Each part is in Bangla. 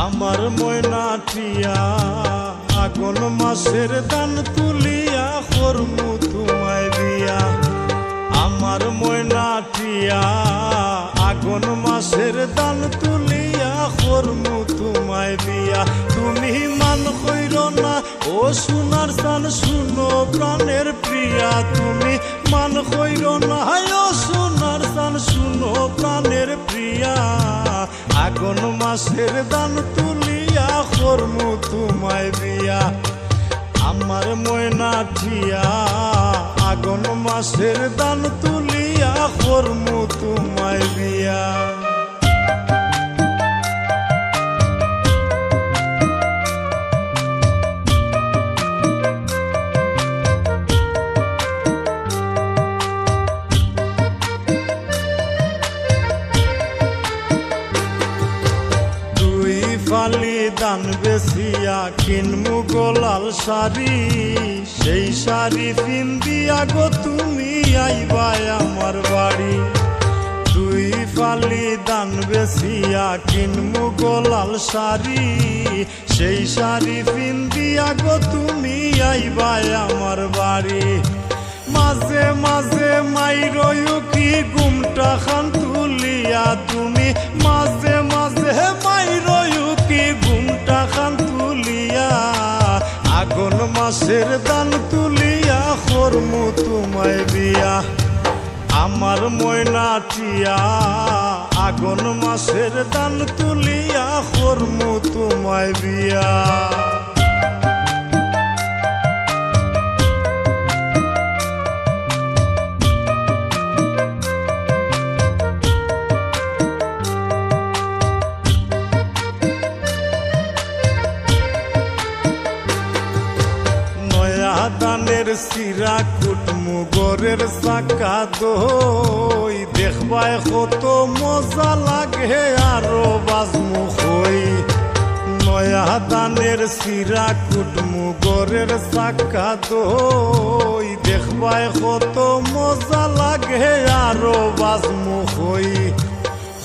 আমার ময়নাটিয়া আগুন মাসের দান তুলিয়া করমু তোমায় বিয়া। আমার ময়নাটিয়া আগুন মাসের দান তুলিয়া করমু তোমায় বিয়া। তুমি মান কইর না ও সোনার চান শুনো প্রাণের প্রিয়া। তুমি মান কইর না ও সোনার চান শুনো প্রাণের প্রিয়া। আগুন মাসের দান তুলিয়া করমু তোমায় বিয়া। আমার ময়নাটিয়া আগুন মাসের দান তুলিয়া করমু তোমায় বিয়া। ফালি দান বেসিয়া কিনমু গোলাল শাড়ি। সেই শাড়ি পিন্দিয়া গো তুমি আইবাই আমার বাড়ি। দুই ফালি দান বেসিয়া কিনমু গোলাল শাড়ি। সেই শাড়ি পিন্দিয়া গো তুমি আইবাই আমার বাড়ি। মাঝে মাঝে মাইরয়ু কি ঘুমটা খান তুলিয়া। তুমি মাঝে মাঝে মাইরয়ু কি ঘুমটা খান তুলিয়া। আগুন মাসের দান তুলিয়া করমু তোমায় বিয়া। আমার ময়নাটিয়া আগুন মাসের দান তুলিয়া করমু তোমায় বিয়া। দানের সিরা কুটমু গরের চাকা দই। দেখবায় কত মজা লাগে আরো বাজমু হই। নয়া দানের সিরা কুটমু গরের চাকা দই। দেখবায় কত মজা লাগে আরো বাজমু হই।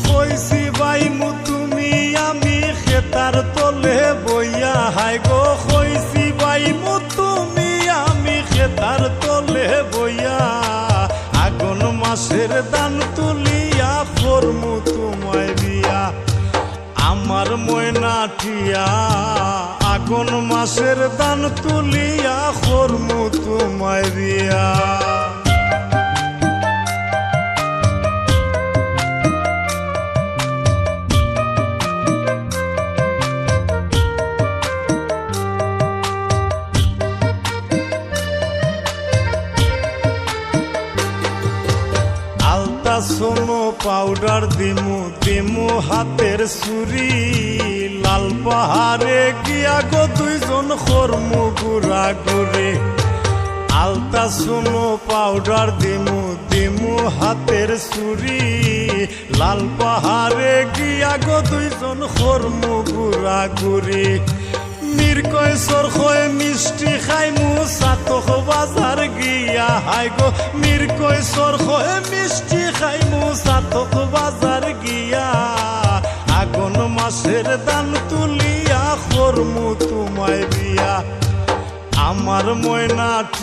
কইছি বাইমু তুমি আমি খেতার তলে বইয়া। হাই গো কইছি বাইমু তুমি আমি খেতার তলে বইয়া। আগুন মাসের দান তুলিয়া করমু তোমায় বিয়া। আমার ময়নাটিয়া আগুন মাসের দান তুলিয়া করমু তোমায় বিয়া। সোনো পাউডার দিমু দিমু হাতের চুরি। লাল পাহাড়ে গিয়া গো দুইজন করমু গুড়া গুড়ি। আলতা সোনো পাউডার দিমু দিমু হাতের চুরি। লাল পাহাড়ে গিয়া গো দুইজন করমু গুড়া গুড়ি। মিরকয় সরখয় মিষ্টি খাইমু সাতক বাজার গিয়া। হাই গো মিরকয় সরখয় মিষ্টি খাইমু সাতক বাজার গিয়া। আগুন মাসের দান তুলিয়া করমু তোমায় বিয়া। আমার ময়নাটি